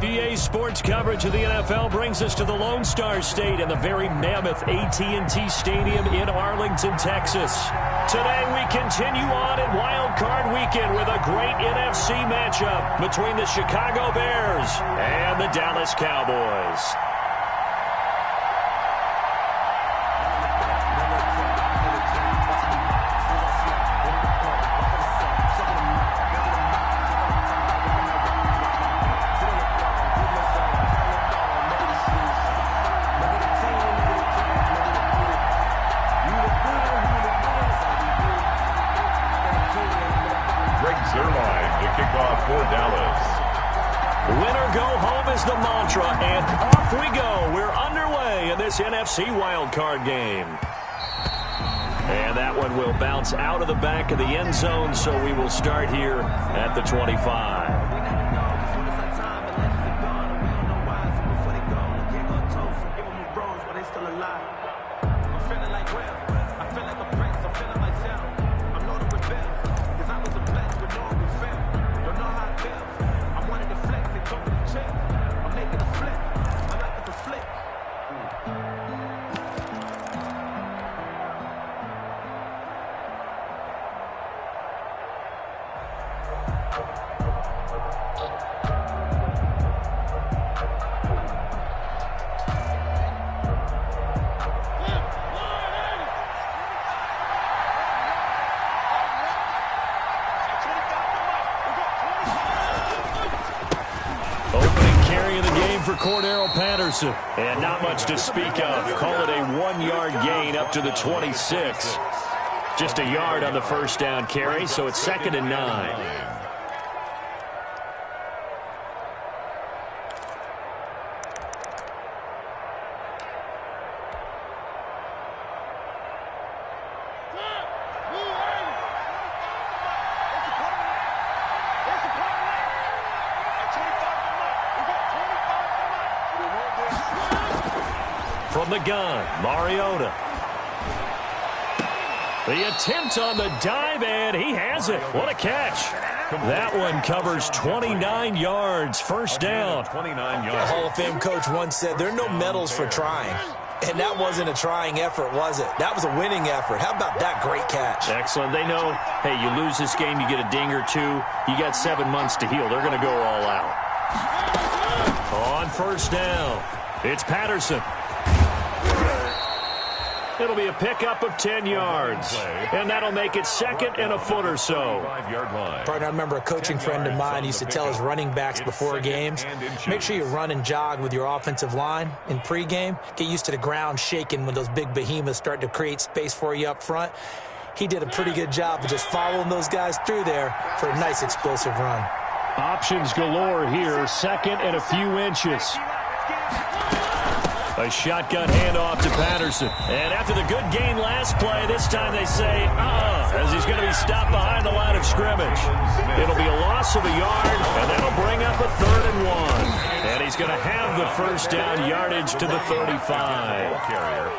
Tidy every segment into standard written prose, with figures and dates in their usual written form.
EA Sports coverage of the NFL brings us to the Lone Star State and the very mammoth AT&T Stadium in Arlington, Texas. Today we continue on in Wild Card Weekend with a great NFC matchup between the Chicago Bears and the Dallas Cowboys. For Dallas. Winner go home is the mantra, and off we go. We're underway in this NFC wildcard game. And that one will bounce out of the back of the end zone, so we will start here at the 25. Patterson, and not much to speak of. Call it a 1-yard gain up to the 26. Just a yard on the first down carry, so it's 2nd and 9. From the gun, Mariota. The attempt on the dive, and he has it. What a catch. That one covers 29 yards. First down. 29 yards. The Hall of Fame coach once said there are no medals for trying. And that wasn't a trying effort, was it? That was a winning effort. How about that great catch? Excellent. They know, hey, you lose this game, you get a ding or two. You got 7 months to heal. They're going to go all out. On first down, it's Patterson. It'll be a pickup of 10 yards, and that'll make it 2nd and a foot or so. Partner, I remember a coaching friend of mine used to tell his running backs before games, make sure you run and jog with your offensive line in pregame. Get used to the ground shaking when those big behemoths start to create space for you up front. He did a pretty good job of just following those guys through there for a nice explosive run. Options galore here, 2nd and a few inches. A shotgun handoff to Patterson. And after the good gain last play, this time they say, as he's going to be stopped behind the line of scrimmage. It'll be a loss of a yard, and that'll bring up a 3rd and 1. And he's going to have the first down yardage to the 35.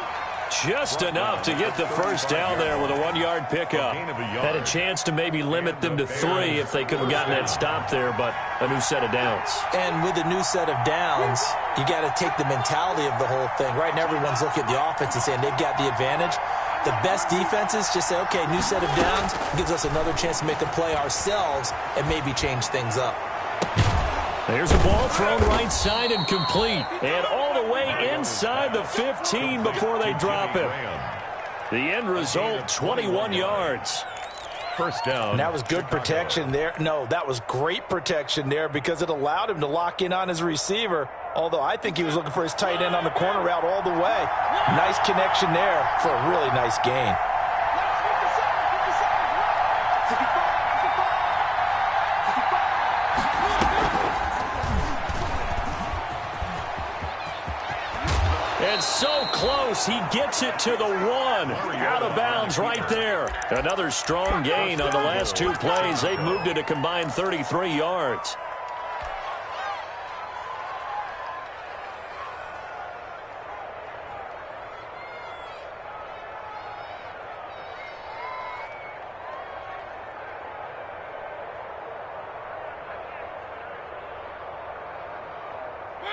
Just enough to get the first down there with a 1-yard pickup. Had a chance to maybe limit them to 3 if they could have gotten that stop there, but a new set of downs. And with a new set of downs, you got to take the mentality of the whole thing. Right now, everyone's looking at the offense and saying they've got the advantage. The best defenses just say, okay, new set of downs gives us another chance to make a play ourselves and maybe change things up. There's a ball thrown right side and complete. And all the way inside the 15 before they drop him. The end result, 21 yards. First down. And that was good protection there. No, that was great protection there because it allowed him to lock in on his receiver. Although I think he was looking for his tight end on the corner route all the way. Nice connection there for a really nice gain. And so close, he gets it to the 1. Out of bounds right there. Another strong gain on the last 2 plays. They've moved it a combined 33 yards.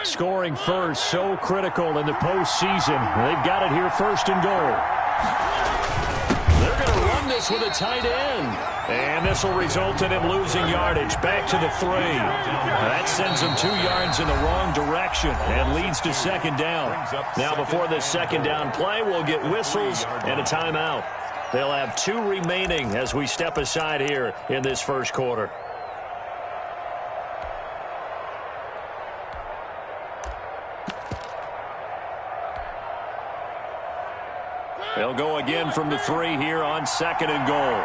Scoring first, so critical in the postseason. They've got it here, first and goal. They're going to run this with a tight end. And this will result in him losing yardage. Back to the 3. That sends him 2 yards in the wrong direction and leads to second down. Now before this second down play, we'll get whistles and a timeout. They'll have 2 remaining as we step aside here in this first quarter. They'll go again from the 3 here on second and goal.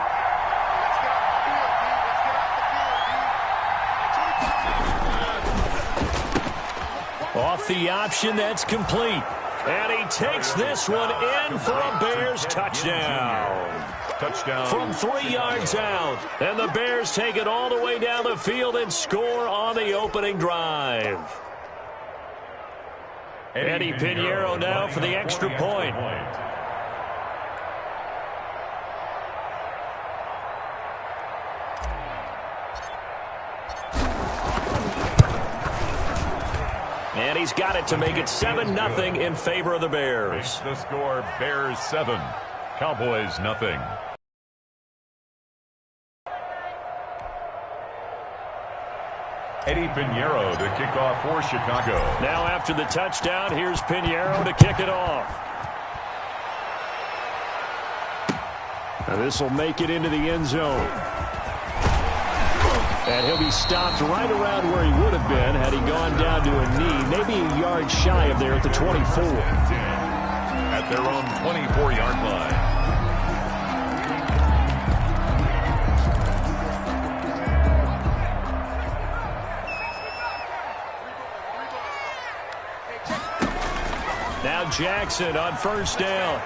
Off the option, that's complete. And he takes this one in for a Bears touchdown. Touchdown. From 3 yards out. And the Bears take it all the way down the field and score on the opening drive. Eddie Pinheiro now for the extra point. And he's got it to make it 7-0 in favor of the Bears. The score, Bears 7, Cowboys nothing. Eddie Pinheiro to kick off for Chicago. Now after the touchdown, here's Pinheiro to kick it off. Now this will make it into the end zone. And he'll be stopped right around where he would have been had he gone down to a knee, maybe a yard shy of there at the 24. At their own 24-yard line. Now Jackson on first down.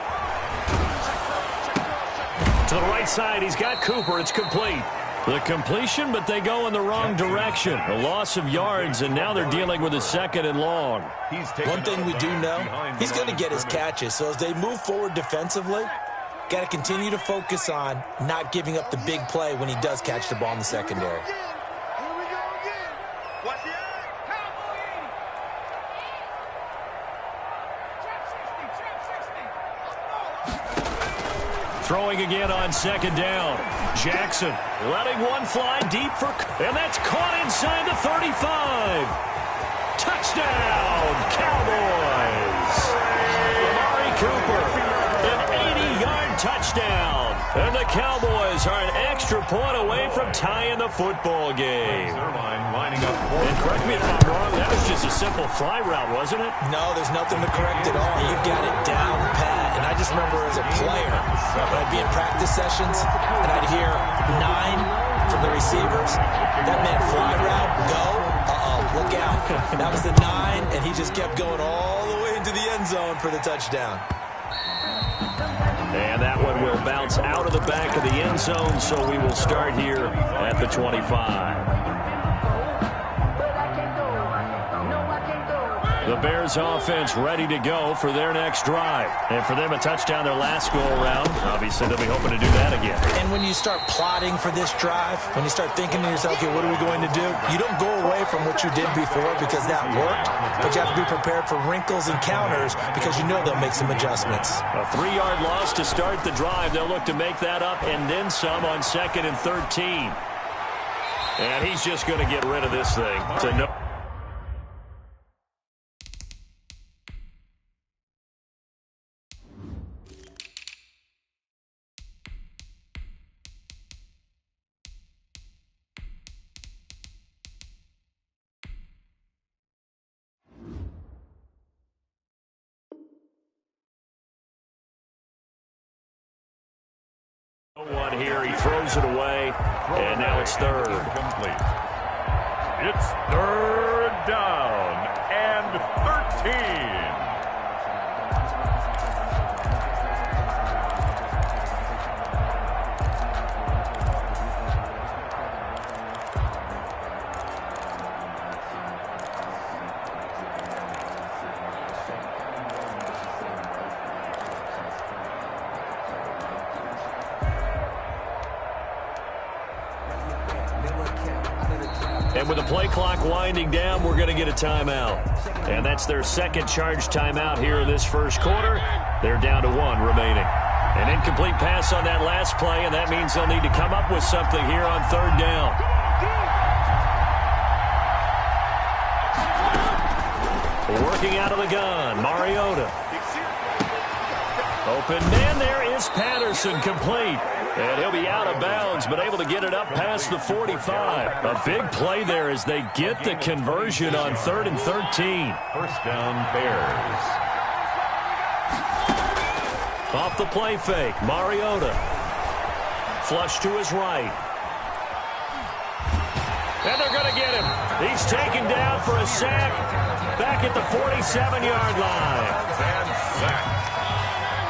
To the right side, he's got Cooper. It's complete. The completion, but they go in the wrong direction. A loss of yards, and now they're dealing with a second and long. One thing we do know, he's going to get his catches. So as they move forward defensively, got to continue to focus on not giving up the big play when he does catch the ball in the secondary. Throwing again on second down. Jackson letting one fly deep for, and that's caught inside the 35. Touchdown, Cowboys. Amari Cooper, an 80-yard touchdown. And the Cowboys are an extra point away from tying the football game. And correct me if I'm wrong, that was just a simple fly route, wasn't it? No, there's nothing to correct at all. You've got it down pat. And I just remember as a player, when I'd be in practice sessions, and I'd hear 9 from the receivers. That meant fly route, go, look out. That was the 9, and he just kept going all the way into the end zone for the touchdown. And that one will bounce out of the back of the end zone, so we will start here at the 25. The Bears offense ready to go for their next drive. And for them, a touchdown their last go-around. Obviously, they'll be hoping to do that again. And when you start plotting for this drive, when you start thinking to yourself, okay, what are we going to do? You don't go away from what you did before because that worked, but you have to be prepared for wrinkles and counters because you know they'll make some adjustments. A 3-yard loss to start the drive. They'll look to make that up and then some on 2nd and 13. And he's just going to get rid of this thing to no. One here, he throws it away, and now it's third. Complete. It's third down and 13. And with the play clock winding down, we're going to get a timeout. And that's their second charge timeout here in this first quarter. They're down to 1 remaining. An incomplete pass on that last play, and that means they'll need to come up with something here on 3rd down. Working out of the gun, Mariota. Open man, there is Patterson, complete. And he'll be out of bounds, but able to get it up past the 45. A big play there as they get the conversion on 3rd and 13. First down, Bears. Off the play fake, Mariota. Flush to his right. And they're going to get him. He's taken down for a sack back at the 47-yard line. And sack.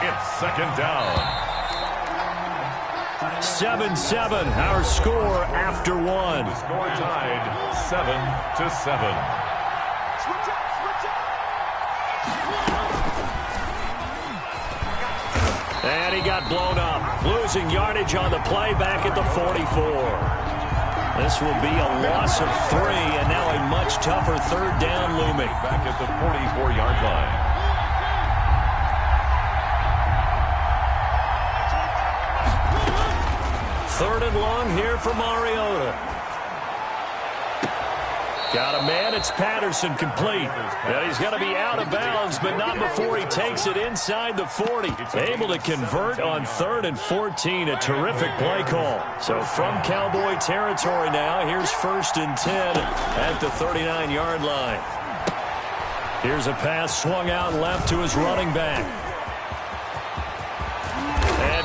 It's 2nd down. 7-7, our score after 1. The score tied 7-7. And he got blown up, losing yardage on the play back at the 44. This will be a loss of 3, and now a much tougher 3rd down looming. Back at the 44-yard line. Third and long here for Mariota. Got a man, it's Patterson, complete. And he's going to be out of bounds, but not before he takes it inside the 40. Able to convert on 3rd and 14, a terrific play call. So from Cowboy territory now, here's 1st and 10 at the 39-yard line. Here's a pass swung out left to his running back.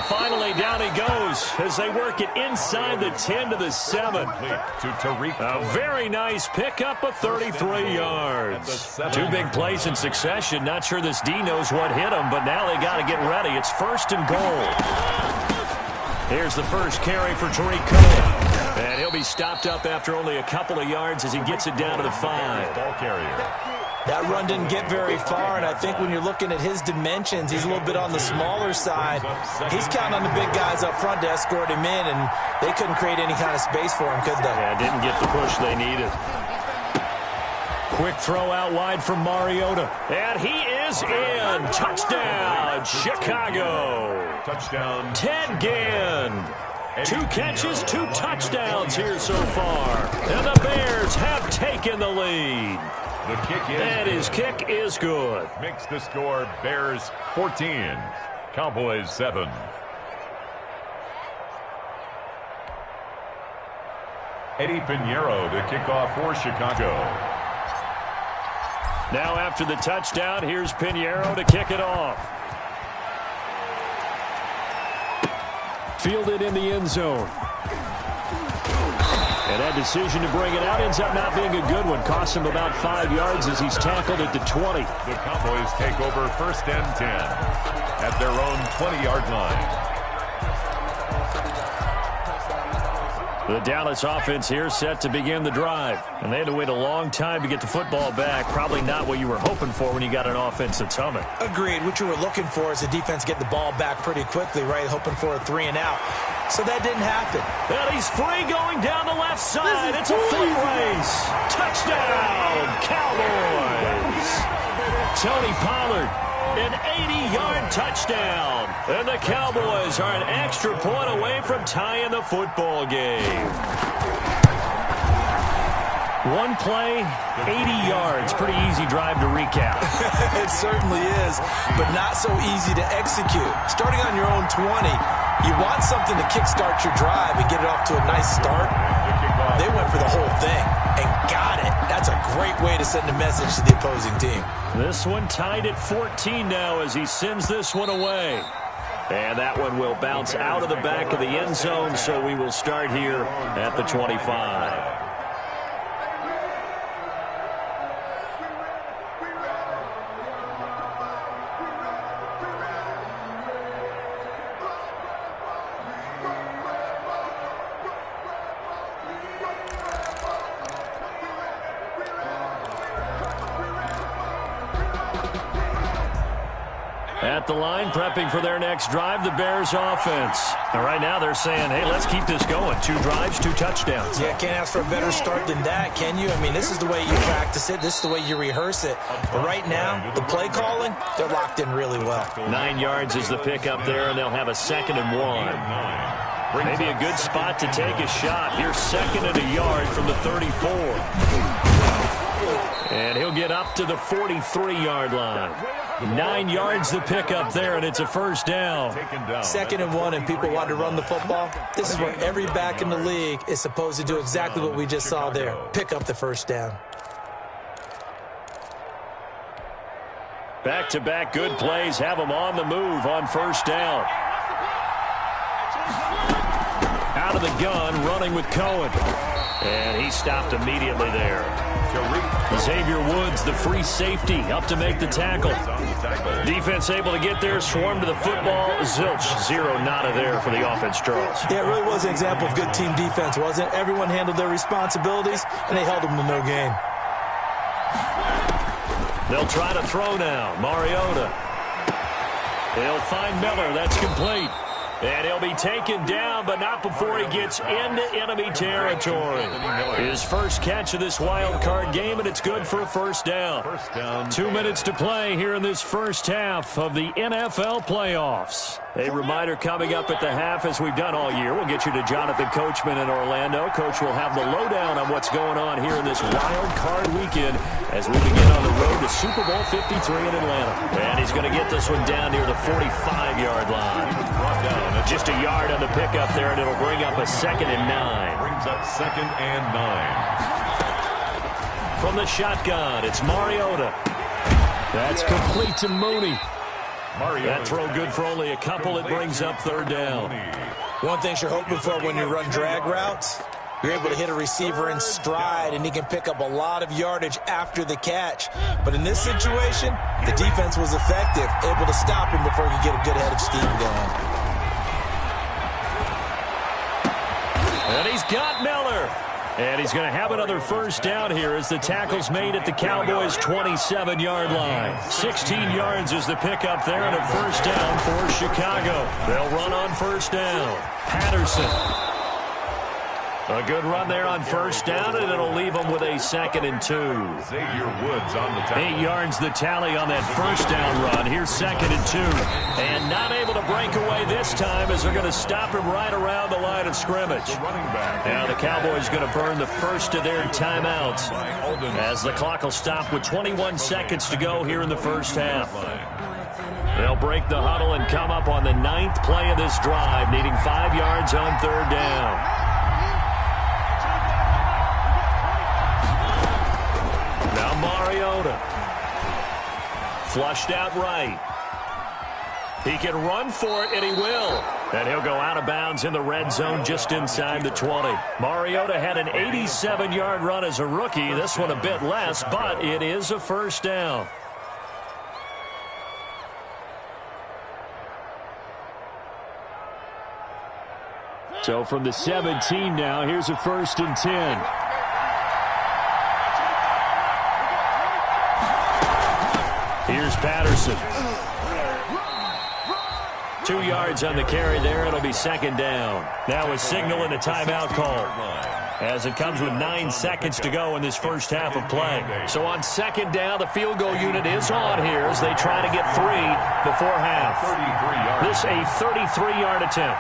Finally, down he goes as they work it inside the 10 to the 7. A very nice pickup of 33 yards. 2 big plays in succession. Not sure this D knows what hit him, but now they got to get ready. It's 1st and goal. Here's the first carry for Tariq Cohen. And he'll be stopped up after only a couple of yards as he gets it down to the 5. Ball carrier. That run didn't get very far, and I think when you're looking at his dimensions, he's a little bit on the smaller side. He's counting on the big guys up front to escort him in, and they couldn't create any kind of space for him, could they? Yeah, didn't get the push they needed. Quick throw out wide from Mariota. And he is in. Touchdown, Chicago. Touchdown. Ted Ginn. 2 catches, 2 touchdowns here so far. And the Bears have taken the lead. The kick is and his kick is good. Makes the score Bears 14, Cowboys 7. Eddie Pinheiro to kick off for Chicago. Now after the touchdown, here's Pinheiro to kick it off. Fielded in the end zone. And that decision to bring it out ends up not being a good one. Costs him about 5 yards as he's tackled at the 20. The Cowboys take over 1st and 10 at their own 20-yard line. The Dallas offense here set to begin the drive. And they had to wait a long time to get the football back. Probably not what you were hoping for when you got an offense that's humming. Agreed. What you were looking for is the defense get the ball back pretty quickly, right? Hoping for a 3 and out. So that didn't happen. And he's free going down the left side. It's a foot race. Touchdown, Cowboys. Tony Pollard, an 80-yard touchdown. And the Cowboys are an extra point away from tying the football game. 1 play, 80 yards. Pretty easy drive to recap. It certainly is, but not so easy to execute. Starting on your own 20, you want something to kickstart your drive and get it off to a nice start. They went for the whole thing and got it. That's a great way to send a message to the opposing team. This one tied at 14 now as he sends this one away. And that one will bounce out of the back of the end zone, so we will start here at the 25. At the line, prepping for their next drive, the Bears offense. And right now they're saying, hey, let's keep this going. 2 drives, 2 touchdowns. Yeah, can't ask for a better start than that, can you? I mean, this is the way you practice it. This is the way you rehearse it. But right now, the play calling, they're locked in really well. 9 yards is the pickup there, and they'll have a 2nd and 1. Maybe a good spot to take a shot. Here's 2nd and a yard from the 34. And he'll get up to the 43-yard line. 9 yards the pickup there, and it's a first down. 2nd and 1, and people want to run the football. This is where every back in the league is supposed to do exactly what we just saw there. Pick up the first down. Back-to-back good plays have them on the move on first down. Out of the gun, running with Cohen. And he stopped immediately there. Xavier Woods, the free safety, up to make the tackle. Defense able to get there, swarm to the football. Zilch, 0 nada there for the offense, Charles. Yeah, it really was an example of good team defense, wasn't it? Everyone handled their responsibilities, and they held them to no gain. They'll try to throw now. Mariota. They'll find Miller. That's complete. And he'll be taken down, but not before he gets into enemy territory. His first catch of this wild card game, and it's good for a first down. 2 minutes to play here in this first half of the NFL playoffs. A reminder coming up at the half, as we've done all year. We'll get you to Jonathan Coachman in Orlando. Coach will have the lowdown on what's going on here in this wild card weekend as we begin on the road to Super Bowl 53 in Atlanta. And he's going to get this one down near the 45-yard line. Just a yard on the pickup there, and it'll bring up a 2nd and 9. Brings up 2nd and 9. From the shotgun, it's Mariota. That's complete to Mooney. That throw good for only a couple. It brings up 3rd down. One thing you're hoping for when you run drag routes, you're able to hit a receiver in stride, and he can pick up a lot of yardage after the catch. But in this situation, the defense was effective, able to stop him before he could get a good head of steam going. And he's got Miller. And he's going to have another first down here as the tackle's made at the Cowboys' 27-yard line. 16 yards is the pickup there, and a first down for Chicago. They'll run on first down. Patterson. A good run there on first down, and it'll leave them with a 2nd and 2. Xavier Woods on the tackle. 8 yards the tally on that first down run. Here's 2nd and 2. And not able to break away this time as they're going to stop him right around the line of scrimmage. Now the Cowboys going to burn the first of their timeouts as the clock will stop with 21 seconds to go here in the first half. They'll break the huddle and come up on the 9th play of this drive, needing 5 yards on 3rd down. Now Mariota. Flushed out right. He can run for it, and he will. And he'll go out of bounds in the red zone just inside the 20. Mariota had an 87-yard run as a rookie. This one a bit less, but it is a first down. So from the 17 now, here's a 1st and 10. Here's Patterson. 2 yards on the carry there. It'll be 2nd down. Now a signal and a timeout call as it comes with 9 seconds to go in this first half of play. So on 2nd down, the field goal unit is on here as they try to get 3 before half. This a 33-yard attempt.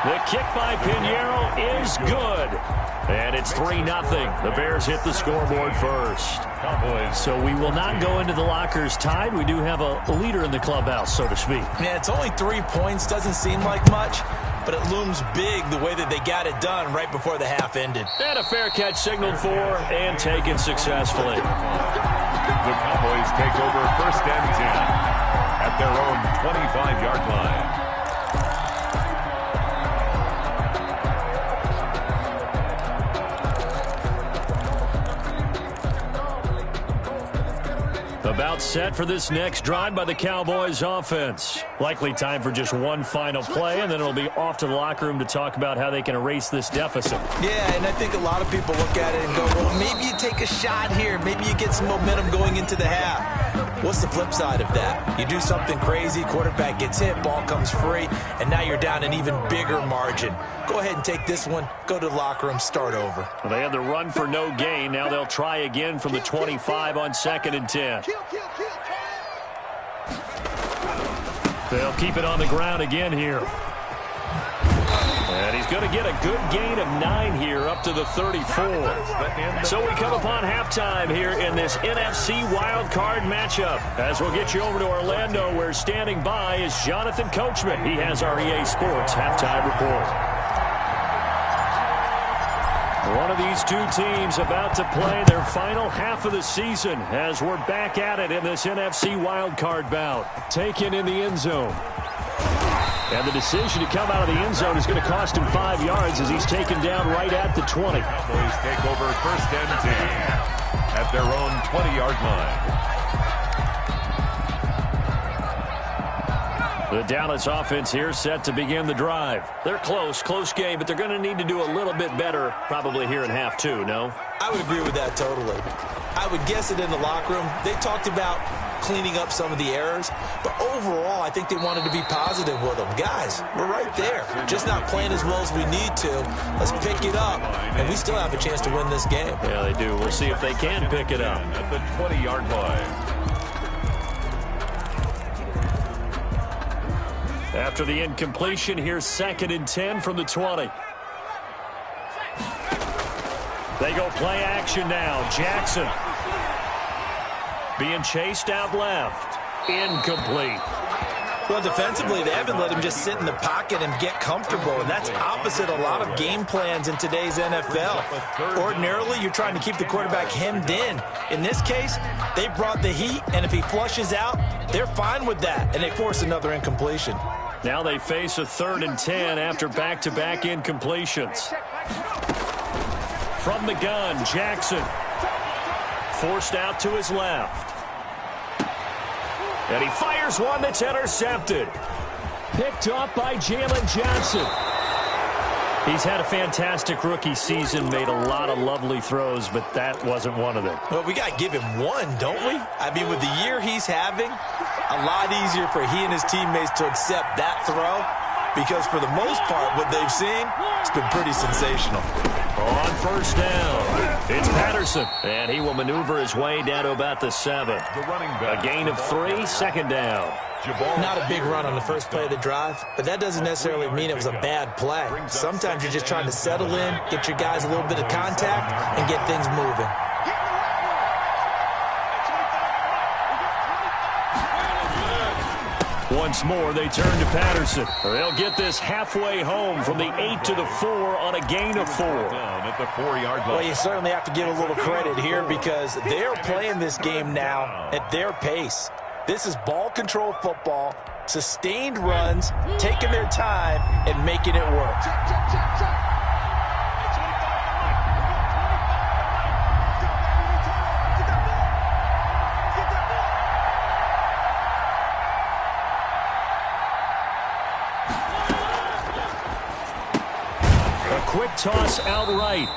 The kick by Pinheiro is good. And it's 3-0. The Bears hit the scoreboard first. So we will not go into the lockers tied. We do have a leader in the clubhouse, so to speak. Yeah, it's only 3 points. Doesn't seem like much, but it looms big the way that they got it done right before the half ended. And a fair catch signaled for and taken successfully. The Cowboys take over 1st and 10 at their own 25-yard line. About set for this next drive by the Cowboys offense. Likely time for just one final play, and then it'll be off to the locker room to talk about how they can erase this deficit. Yeah, and I think a lot of people look at it and go, well, maybe you take a shot here. Maybe you get some momentum going into the half. What's the flip side of that? You do something crazy, quarterback gets hit, ball comes free, and now you're down an even bigger margin. Go ahead and take this one, go to the locker room, start over. Well, they had the run for no gain. Now they'll try again from the 25 on 2nd and 10. They'll keep it on the ground again here. And he's going to get a good gain of 9 here up to the 34. So we come upon halftime here in this NFC wildcard matchup. As we'll get you over to Orlando, where standing by is Jonathan Coachman. He has our EA Sports halftime report. One of these two teams about to play their final half of the season as we're back at it in this NFC wildcard bout. Taken in the end zone. And the decision to come out of the end zone is going to cost him 5 yards as he's taken down right at the 20. Cowboys take over 1st and 10 at their own 20-yard line. The Dallas offense here set to begin the drive. They're close game, but they're going to need to do a little bit better probably here in half 2, no? I would agree with that totally. I would guess it in the locker room. They talked about cleaning up some of the errors, but overall, I think they wanted to be positive with them. Guys, we're right there. Just not playing as well as we need to. Let's pick it up, and we still have a chance to win this game. Yeah, they do. We'll see if they can pick it up. At the 20-yard line. After the incompletion, here's 2nd and 10 from the 20. They go play action now. Jackson being chased out left. Incomplete. Well, defensively, they haven't let him just sit in the pocket and get comfortable, and that's opposite a lot of game plans in today's NFL. Ordinarily, you're trying to keep the quarterback hemmed in. In this case, they brought the heat, and if he flushes out, they're fine with that, and they force another incompletion. Now they face a 3rd and 10 after back-to-back incompletions. From the gun, Jackson forced out to his left. And he fires one that's intercepted. Picked up by Jalen Johnson. He's had a fantastic rookie season, made a lot of lovely throws, but that wasn't one of them. Well, we got to give him one, don't we? I mean, with the year he's having, a lot easier for he and his teammates to accept that throw, because for the most part, what they've seen, it's been pretty sensational. On 1st down, it's Patterson, and he will maneuver his way down to about the 7. A gain of 3, 2nd down. Not a big run on the first play of the drive, but that doesn't necessarily mean it was a bad play. Sometimes you're just trying to settle in, get your guys a little bit of contact, and get things moving. Once more, they turn to Patterson. They'll get this halfway home from the 8 to the 4 on a gain of 4. Down at the 4-yard line. Well, you certainly have to give a little credit here because they're playing this game now at their pace. This is ball control football, sustained runs, taking their time, and making it work. A quick toss outright.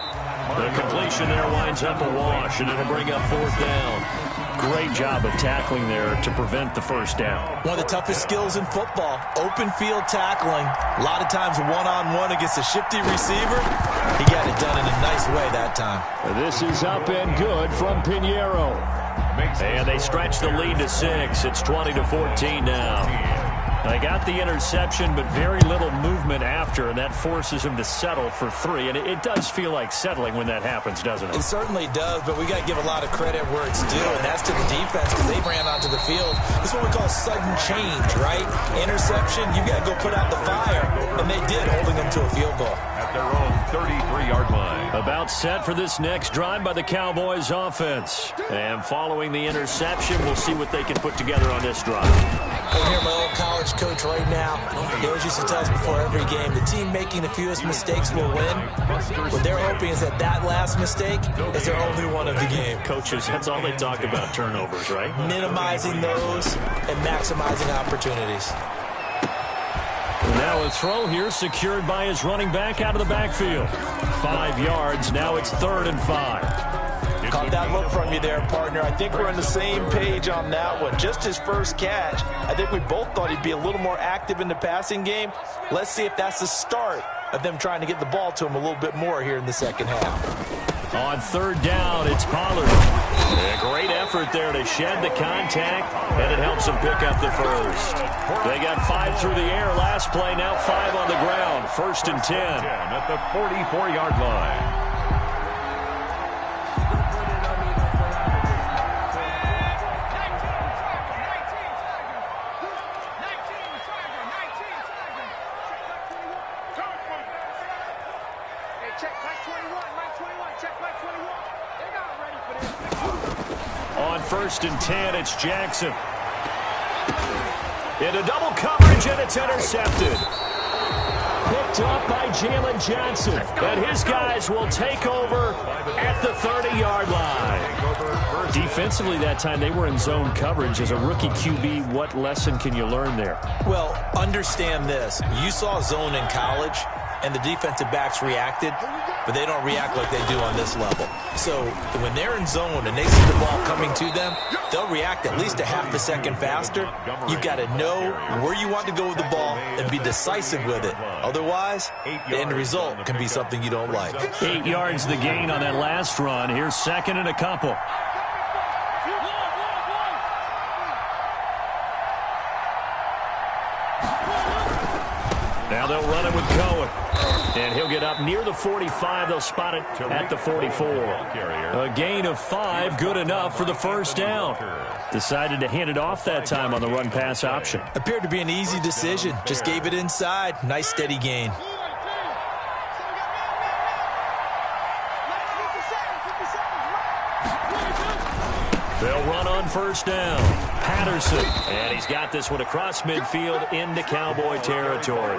The completion there winds up a wash, and it'll bring up 4th down. Great job of tackling there to prevent the 1st down. One of the toughest skills in football, open field tackling. A lot of times one-on-one against a shifty receiver. He got it done in a nice way that time. This is up and good from Pinheiro. And they stretch the lead to 6. It's 20-14 now. They got the interception, but very little movement after, and that forces him to settle for 3. And it does feel like settling when that happens, doesn't it? It certainly does, but we got to give a lot of credit where it's due, and that's to the defense because they ran onto the field. This is what we call sudden change, right? Interception, you got to go put out the fire, and they did, holding them to a field goal. At their own 33-yard line. About set for this next drive by the Cowboys offense. And following the interception, we'll see what they can put together on this drive. I hear my old college coach right now. He always used to tell us before every game, the team making the fewest mistakes will win. What they're hoping is that last mistake is their only one of the game. Coaches, that's all they talk about, turnovers, right? Minimizing those and maximizing opportunities. Now a throw here secured by his running back out of the backfield. 5 yards. Now it's 3rd and 5. Caught that look from you there, partner. I think we're on the same page on that one. Just his first catch. I think we both thought he'd be a little more active in the passing game. Let's see if that's the start of them trying to get the ball to him a little bit more here in the second half. On 3rd down, it's Pollard. A great effort there to shed the contact, and it helps them pick up the first. They got 5 through the air last play, now 5 on the ground. 1st and 10. At the 44-yard line. On 1st and 10, it's Jackson. Into double coverage, and it's intercepted. Picked up by Jalen Johnson. And his guys will take over at the 30-yard line. Defensively that time, they were in zone coverage. As a rookie QB, what lesson can you learn there? Well, understand this. You saw zone in college, and the defensive backs reacted, but they don't react like they do on this level. So when they're in zone and they see the ball coming to them, they'll react at least a half a second faster. You've got to know where you want to go with the ball and be decisive with it. Otherwise, the end result can be something you don't like. 8 yards the gain on that last run. Here's 2nd and a couple. Now they'll run it with Cohen. And he'll get up near the 45. They'll spot it at the 44. A gain of 5, good enough for the first down. Decided to hand it off that time on the run-pass option. Appeared to be an easy decision. Just gave it inside. Nice steady gain. They'll run on 1st down. Patterson. And he's got this one across midfield into Cowboy territory.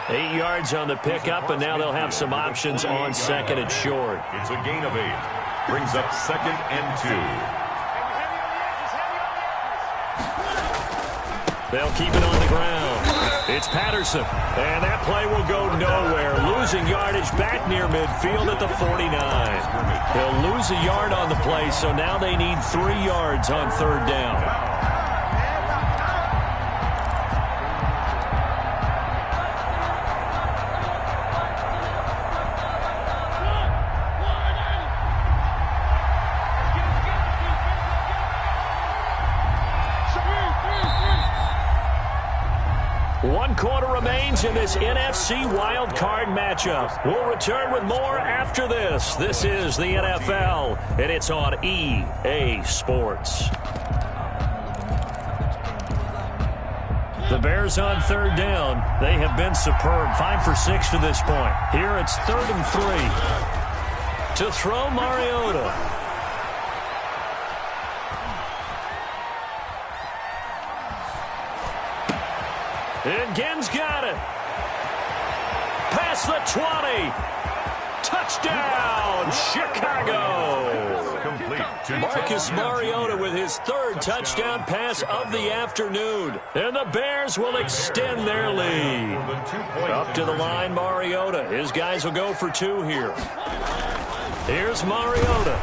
8 yards on the pickup, and now they'll have some options on 2nd and short. It's a gain of 8. Brings up 2nd and 2. They'll keep it on the ground. It's Patterson. And that play will go nowhere. Losing yardage back near midfield at the 49. They'll lose a yard on the play, so now they need 3 yards on 3rd down. One quarter remains in this NFC wild card matchup. We'll return with more after this. This is the NFL, and it's on EA Sports. The Bears on 3rd down. They have been superb. 5 for 6 to this point. Here it's 3rd and 3. To throw, Mariota. And Ginn's got it. Past the 20. Touchdown, Chicago. Complete. Marcus Mariota with his 3rd touchdown pass of the afternoon. And the Bears will extend their lead. Up to the line, Mariota. His guys will go for 2 here. Here's Mariota.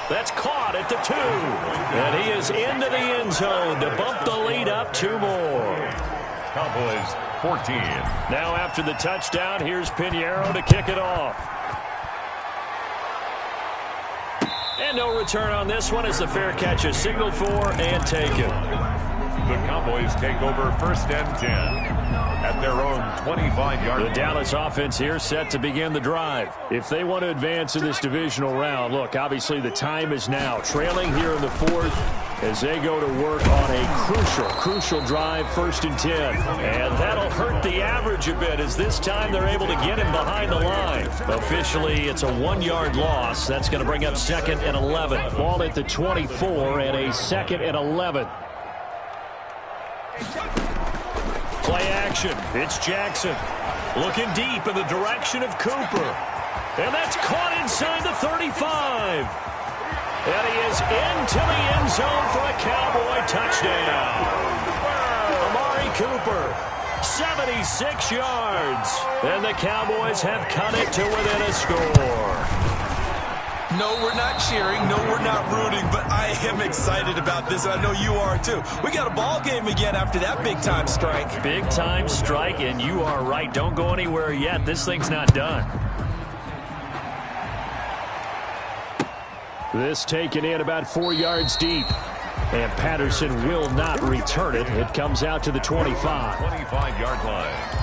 That's caught at the 2. And he is into the end zone to bump the lead up 2 more. Cowboys 14. Now after the touchdown, here's Pinheiro to kick it off. And no return on this one as the fair catch is signaled for and taken. The Cowboys take over 1st and 10. At their own 25-yard line. The Dallas offense here set to begin the drive. If they want to advance in this divisional round, look, obviously the time is now. Trailing here in the 4th as they go to work on a crucial drive, 1st and 10. And that'll hurt the average a bit as this time they're able to get him behind the line. Officially, it's a 1-yard loss. That's going to bring up 2nd and 11. Ball at the 24 and a 2nd and 11. Play action. It's Jackson. Looking deep in the direction of Cooper. And that's caught inside the 35. And he is into the end zone for a Cowboy touchdown. Amari Cooper, 76 yards. And the Cowboys have cut it to within a score. No, we're not cheering. No, we're not rooting. But I am excited about this, and I know you are too. We got a ball game again after that big-time strike. Big-time strike, and you are right. Don't go anywhere yet. This thing's not done. This taken in about 4 yards deep. And Patterson will not return it. It comes out to the 25. 25-yard line.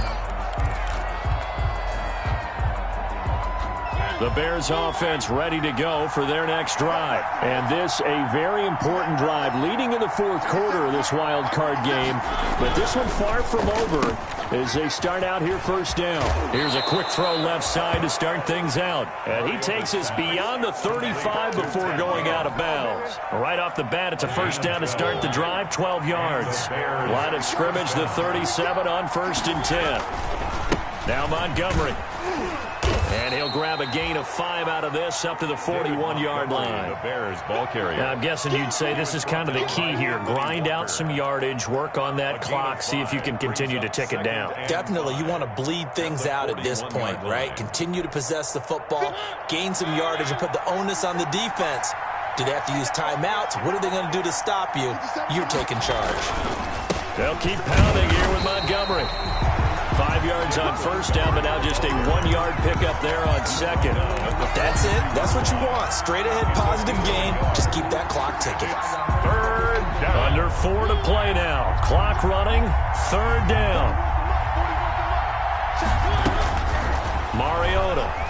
The Bears offense ready to go for their next drive. And this a very important drive leading in the fourth quarter of this wild card game. But this one far from over as they start out here first down. Here's a quick throw left side to start things out. And he takes us beyond the 35 before going out of bounds. Right off the bat, it's a first down to start the drive, 12 yards. Line of scrimmage, the 37 on 1st and 10. Now Montgomery. And he'll grab a gain of 5 out of this up to the 41-yard line. The Bears ball carrier. Now, I'm guessing you'd say this is kind of the key here. Grind out some yardage, work on that clock, see if you can continue to tick it down. Definitely. You want to bleed things out at this point, right? Continue to possess the football, gain some yardage, and put the onus on the defense. Do they have to use timeouts? What are they going to do to stop you? You're taking charge. They'll keep pounding here with Montgomery. 5 yards on first down, but now just a 1-yard pickup there on second. That's it. That's what you want. Straight ahead positive gain. Just keep that clock ticking. Third down. Under 4 to play now. Clock running. 3rd down. Mariota.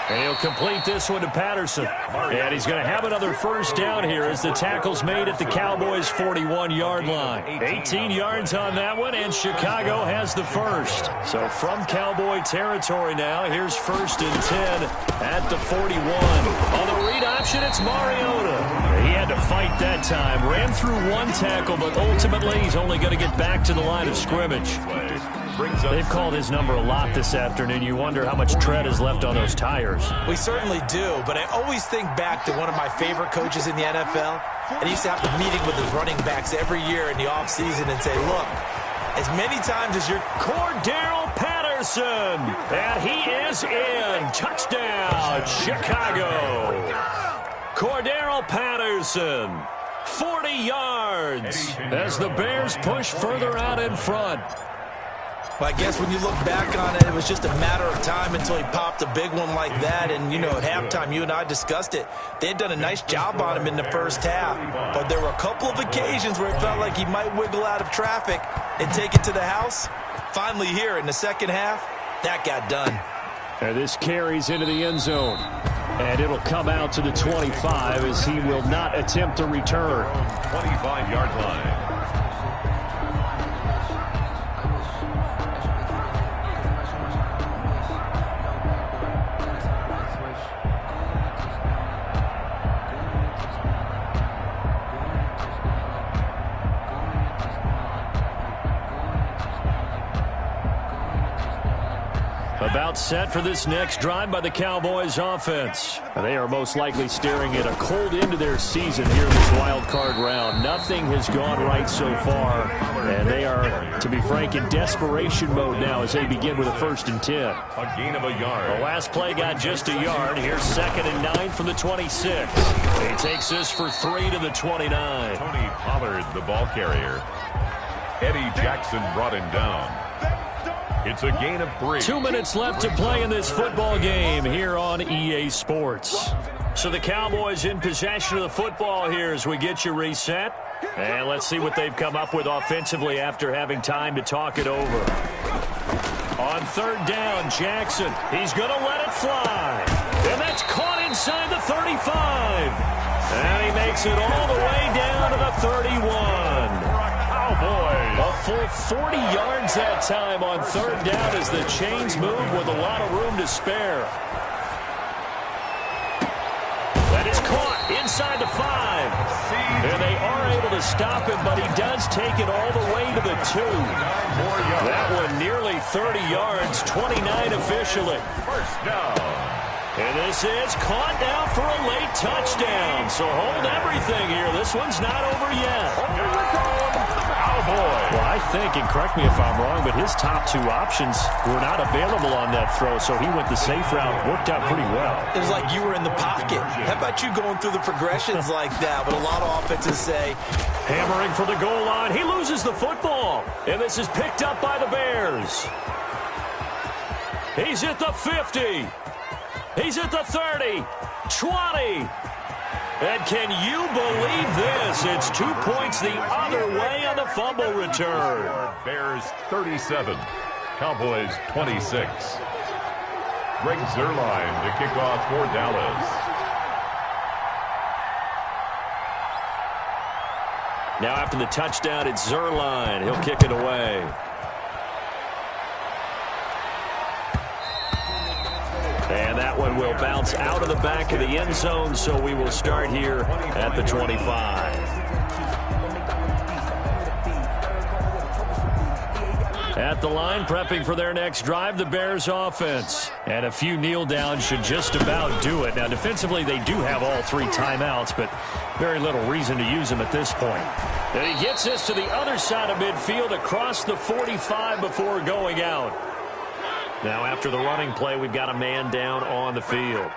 And he'll complete this one to Patterson. And he's going to have another first down here as the tackle's made at the Cowboys' 41-yard line. 18 yards on that one, and Chicago has the first. So from Cowboy territory now, here's 1st and 10 at the 41. On the read option, it's Mariota. He had to fight that time. Ran through one tackle, but ultimately he's only going to get back to the line of scrimmage. They've called his number a lot this afternoon. You wonder how much tread is left on those tires. We certainly do, but I always think back to one of my favorite coaches in the NFL. And he used to have a meeting with his running backs every year in the offseason and say, look, as many times as you're Cordero Patterson, and he is in. Touchdown, Chicago. Cordero Patterson, 40 yards as the Bears push further out in front. Well, I guess when you look back on it, it was just a matter of time until he popped a big one like that. And, you know, at halftime, you and I discussed it. They had done a nice job on him in the first half. But there were a couple of occasions where it felt like he might wiggle out of traffic and take it to the house. Finally here in the second half, that got done. And this carries into the end zone. And it'll come out to the 25 as he will not attempt to return. 25-yard line. About set for this next drive by the Cowboys offense. They are most likely staring at a cold end to their season here in this wild card round. Nothing has gone right so far, and they are, to be frank, in desperation mode now as they begin with a 1st and 10. A gain of a yard. The last play got just a yard. Here's 2nd and 9 from the 26. He takes this for 3 to the 29. Tony Pollard, the ball carrier. Eddie Jackson brought him down. It's a gain of 3. 2 minutes left to play in this football game here on EA Sports. So the Cowboys in possession of the football here as we get you reset. And let's see what they've come up with offensively after having time to talk it over. On 3rd down, Jackson. He's going to let it fly. And that's caught inside the 35. And he makes it all the way down to the 31. A full 40 yards that time on 3rd down as the chains move with a lot of room to spare. That is caught inside the 5. And they are able to stop him, but he does take it all the way to the 2. That one nearly 30 yards, 29 officially. First down. And this is caught now for a late touchdown. So hold everything here. This one's not over yet. Cowboy. Well, I think, and correct me if I'm wrong, but his top 2 options were not available on that throw, so he went the safe route. Worked out pretty well. It was like you were in the pocket. How about you going through the progressions like that? But a lot of offenses say, hammering for the goal line. He loses the football. And this is picked up by the Bears. He's at the 50. He's at the 30, 20. And can you believe this? It's 2 points the other way on the fumble return. Bears 37, Cowboys 26. Greg Zuerlein to kick off for Dallas. Now after the touchdown, it's Zuerlein. He'll kick it away. And that one will bounce out of the back of the end zone, so we will start here at the 25. At the line, prepping for their next drive, the Bears offense. And a few kneel downs should just about do it. Now, defensively, they do have all 3 timeouts, but very little reason to use them at this point. And he gets this to the other side of midfield across the 45 before going out. Now, after the running play, we've got a man down on the field.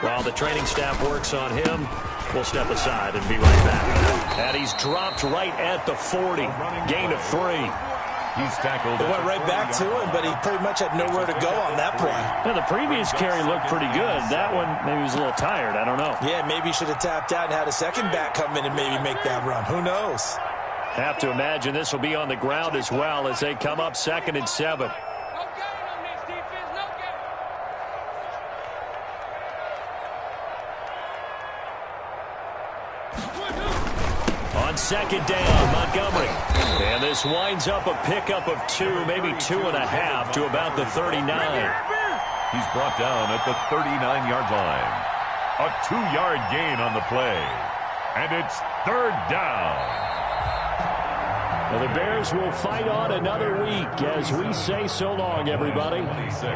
While the training staff works on him, we'll step aside and be right back. And he's dropped right at the 40. Gain of 3. He's tackled. It went right back to him, but he pretty much had nowhere to go on that play. Now, the previous carry looked pretty good. That one, maybe he was a little tired. I don't know. Yeah, maybe he should have tapped out and had a second back come in and maybe make that run. Who knows? Have to imagine this will be on the ground as well as they come up 2nd and 7. On 2nd down, Montgomery. And this winds up a pickup of 2, maybe 2.5 to about the 39. He's brought down at the 39-yard line. A 2-yard gain on the play. And it's 3rd down. Well, the Bears will fight on another week as we say so long, everybody. 26.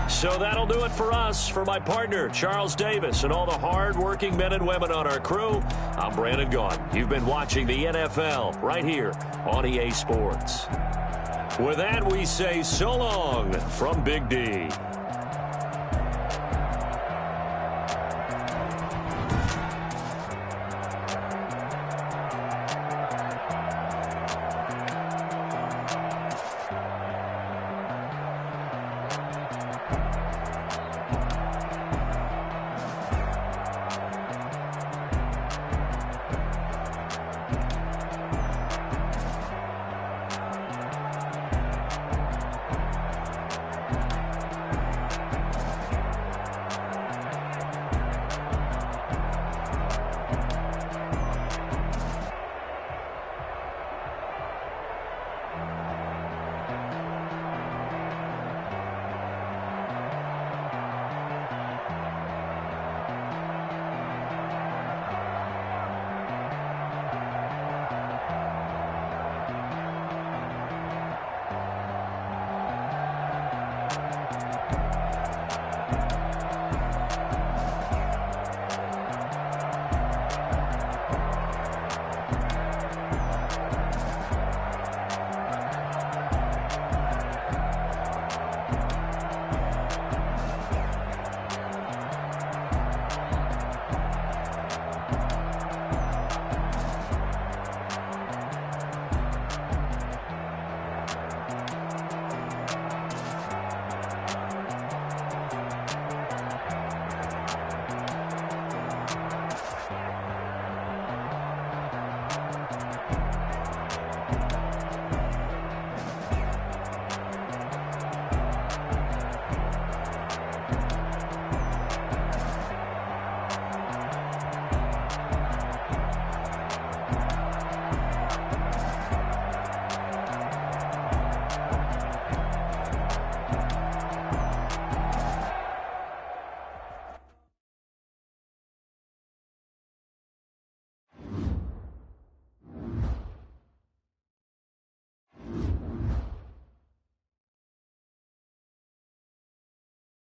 So that'll do it for us. For my partner, Charles Davis, and all the hard-working men and women on our crew, I'm Brandon Gaudin. You've been watching the NFL right here on EA Sports. With that, we say so long from Big D.